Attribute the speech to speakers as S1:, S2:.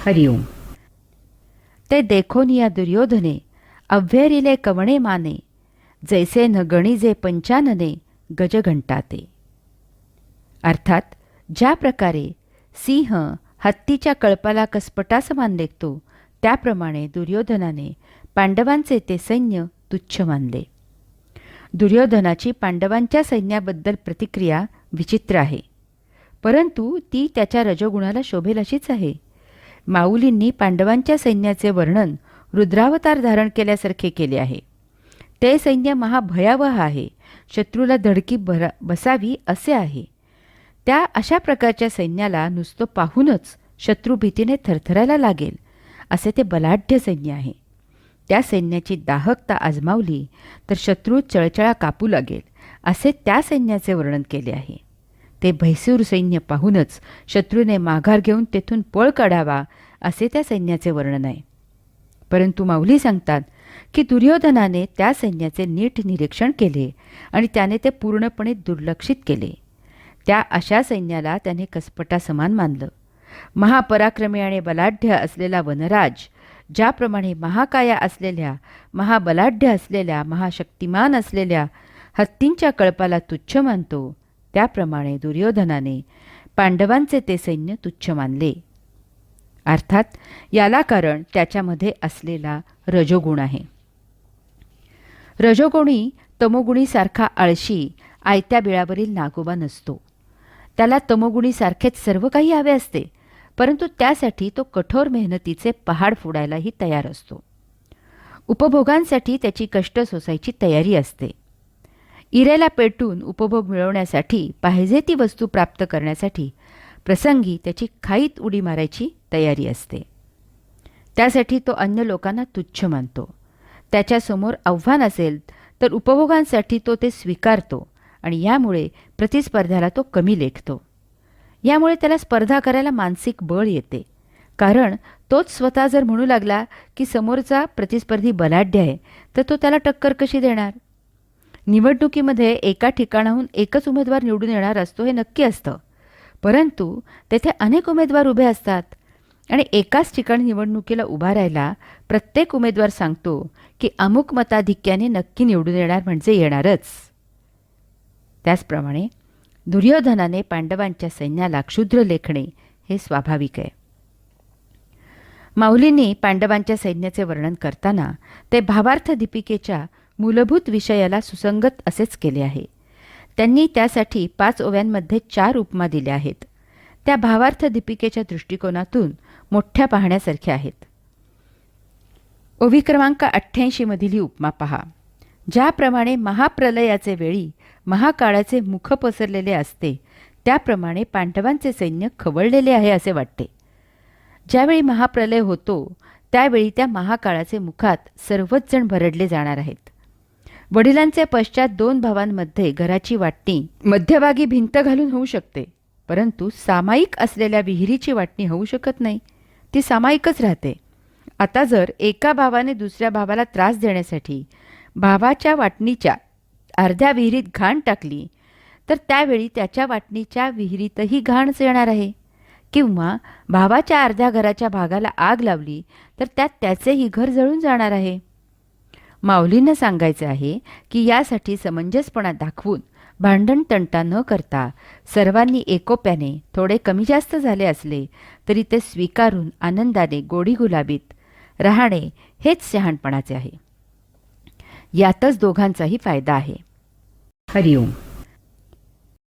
S1: हरिओम. ते देखोन या दुर्योधने अव्हेरिले कवणे माने, जैसे न गणिजे पंचानने गजघंटाते. अर्थात ज्या प्रकारे सिंह हत्तीच्या कळपाला कसपटासमान लेखतो, त्याप्रमाणे दुर्योधनाने पांडवांचे ते सैन्य तुच्छ मानले. दुर्योधनाची पांडवांच्या सैन्याबद्दल प्रतिक्रिया विचित्र आहे, परंतु ती त्याच्या रजोगुणाला शोभेल अशीच आहे. माऊलींनी पांडवांच्या सैन्याचे वर्णन रुद्रावतार धारण केल्यासारखे केले आहे. ते सैन्य महाभयावह आहे, शत्रूला धडकी बसावी असे आहे. त्या अशा प्रकारच्या सैन्याला नुसतं पाहूनच शत्रू भीतीने थरथरायला लागेल असे ते बलाढ्य सैन्य आहे. त्या सैन्याची दाहकता आजमावली तर शत्रू चळचळा कापू लागेल असे त्या सैन्याचे वर्णन केले आहे. ते भैसूर सैन्य पाहूनच शत्रूने माघार घेऊन तेथून पळ काढावा असे त्या सैन्याचे वर्णन आहे. परंतु माऊली सांगतात की दुर्योधनाने त्या सैन्याचे नीट निरीक्षण केले आणि त्याने ते पूर्णपणे दुर्लक्षित केले. त्या अशा सैन्याला त्याने कसपटासमान मानलं. महापराक्रमी आणि बलाढ्य असलेला वनराज ज्याप्रमाणे महाकाया असलेल्या, महाबलाढ्य असलेल्या, महाशक्तिमान असलेल्या हत्तींच्या कळपाला तुच्छ मानतो, त्याप्रमाणे दुर्योधनाने पांडवांचे ते सैन्य तुच्छ मानले. अर्थात याला कारण त्याच्यामध्ये असलेला रजोगुण आहे. रजोगुणी तमोगुणीसारखा आळशी आयत्या बिळावरील नागोबा नसतो. त्याला तमोगुणीसारखेच सर्व काही हवे असते, परंतु त्यासाठी तो कठोर मेहनतीचे पहाड फोडायलाही तयार असतो. उपभोगांसाठी त्याची कष्ट सोसायची तयारी असते. इरेला पेटून उपभोग मिळवण्यासाठी, पाहिजे ती वस्तू प्राप्त करण्यासाठी प्रसंगी त्याची खाईत उडी मारायची तयारी असते. त्यासाठी तो अन्य लोकांना तुच्छ मानतो. त्याच्यासमोर आव्हान असेल तर उपभोगांसाठी तो ते स्वीकारतो आणि यामुळे प्रतिस्पर्ध्याला तो कमी लेखतो. यामुळे त्याला स्पर्धा करायला मानसिक बळ येते, कारण तोच स्वतः जर म्हणू लागला की समोरचा प्रतिस्पर्धी बलाढ्य आहे, तर तो त्याला टक्कर कशी देणार. निवडणुकीमध्ये एका ठिकाणाहून एकच उमेदवार निवडून येणार असतो हे नक्की असतं, परंतु तेथे अनेक उमेदवार उभे असतात आणि एकाच ठिकाणी निवडणुकीला उभा राहायला प्रत्येक उमेदवार सांगतो की अमुक मताधिक्याने नक्की निवडून येणार म्हणजे येणारच. त्याचप्रमाणे दुर्योधनाने पांडवांच्या सैन्याला क्षुद्र लेखणे हे स्वाभाविक आहे. माऊलींनी पांडवांच्या सैन्याचे वर्णन करताना ते भावार्थ दीपिकेच्या मूलभूत विषयाला सुसंगत असेच केले आहे. त्यांनी त्यासाठी 5 ओव्यांमध्ये 4 उपमा दिल्या आहेत. त्या भावार्थ दीपिकेच्या दृष्टिकोनातून मोठ्या पाहण्यासारख्या आहेत. ओवी क्रमांक 88 मधील ही उपमा पहा. ज्याप्रमाणे महाप्रलयाचे वेळी महाकाळाचे मुख पसरलेले असते, त्याप्रमाणे पांडवांचे सैन्य खवळलेले आहे असे वाटते. ज्यावेळी महाप्रलय होतो त्यावेळी त्या महाकाळाचे मुखात सर्वच जण भरडले जाणार आहेत. वडिलांचे पश्चात 2 भावांमध्ये घराची वाटणी मध्यभागी भिंत घालून होऊ शकते, परंतु सामायिक असलेल्या विहिरीची वाटणी होऊ शकत नाही. ती सामायिकच राहते. आता जर एका भावाने दुसऱ्या भावाला त्रास देण्यासाठी भावाच्या वाटणीच्या अर्ध्या विहिरीत घाण टाकली, तर त्यावेळी त्याच्या वाटणीच्या विहिरीतही घाणच येणार आहे. किंवा भावाच्या अर्ध्या घराच्या भागाला आग लावली तर त्यात त्याचेही घर जळून जाणार आहे. माऊलींना सांगायचे आहे की यासाठी समंजसपणा दाखवून भांडण तंटा न करता सर्वांनी एकोप्याने थोडे कमी जास्त झाले असले तरी ते स्वीकारून आनंदाने गोडी गुलाबीत राहणे हेच शहाणपणाचे आहे. यातच दोघांचाही फायदा आहे. हरिओम.